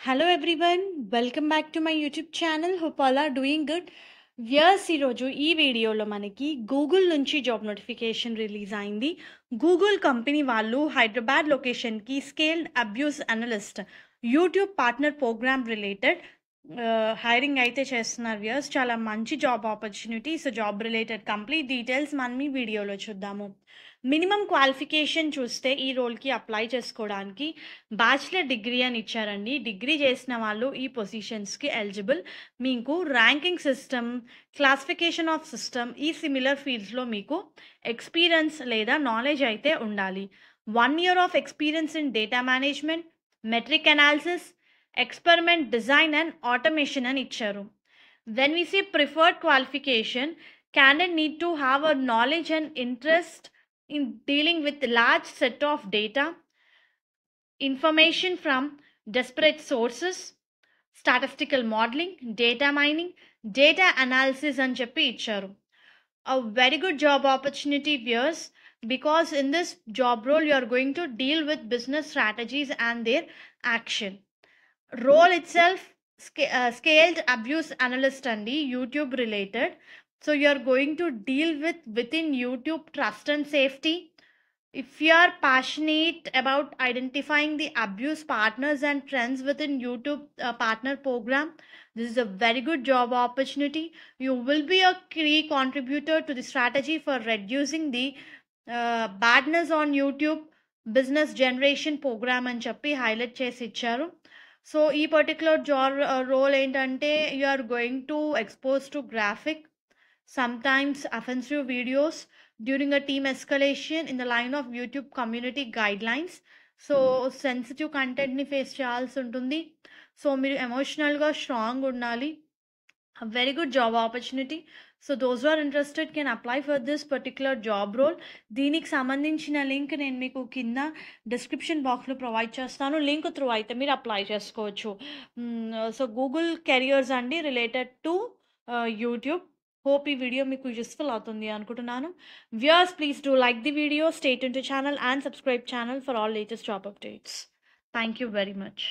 Hello everyone, welcome back to my YouTube channel. Hope all are doing good. ఈరోజు ఈ వీడియోలో మనకి Google నుంచి జాబ్ నోటిఫికేషన్ రిలీజ్ అయింది. గూగుల్ కంపెనీ వాళ్ళు హైదరాబాద్ లొకేషన్కి scaled abuse analyst YouTube partner program related hiring అయితే చేస్తున్నారు. వ్యూయర్స్, చాలా మంచి job opportunity. So job related complete details మనం ఈ వీడియోలో చూద్దాము. మినిమం క్వాలిఫికేషన్ చూస్తే ఈ రోల్కి అప్లై చేసుకోవడానికి బ్యాచిలర్ డిగ్రీ అని ఇచ్చారండి. డిగ్రీ చేసిన వాళ్ళు ఈ పొజిషన్స్కి ఎలిజిబుల్. మీకు ranking system, classification of system, ఈ సిమిలర్ ఫీల్డ్స్లో మీకు ఎక్స్పీరియన్స్ లేదా నాలెడ్జ్ అయితే ఉండాలి. 1 year of experience in data management, metric analysis, experiment design and automation అని ఇచ్చారు. When we see preferred qualification, candidate need to have a knowledge and interest in dealing with large set of data, information from disparate sources, statistical modeling, data mining, data analysis అని చెప్పి ఇచ్చారు. A very good job opportunity, viewers, because in this job role you are going to deal with business strategies and their action. Role itself, scaled abuse analyst అండి, YouTube related. So you are going to deal with within YouTube trust and safety. If you are passionate about identifying the abuse partners and trends within YouTube partner program, this is a very good job opportunity. You will be a key contributor to the strategy for reducing the badness on YouTube business generation program అని చెప్పి highlight చేసి ఇచ్చారు. So ఈ particular job role ఏంటంటే, you are going to expose to graphic, sometimes offensive videos during a team escalation in the line of YouTube community guidelines. So sensitive కంటెంట్ని face చేయాల్సి ఉంటుంది. So మీరు ఎమోషనల్గా స్ట్రాంగ్ ఉండాలి. Very good job opportunity. So those are interested can apply for this particular job role. దీనికి సంబంధించిన link నేను మీకు కింద డిస్క్రిప్షన్ బాక్స్లో ప్రొవైడ్ చేస్తాను. లింక్ త్రూ అయితే మీరు అప్లై చేసుకోవచ్చు. సో గూగుల్ కెరియర్స్ అండి, రిలేటెడ్ టు యూట్యూబ్. హోప్ ఈ వీడియో మీకు యూస్ఫుల్ అవుతుంది అనుకుంటున్నాను. Viewers, please do like the video, stay tuned to channel and subscribe channel for all latest job updates. Thank you very much.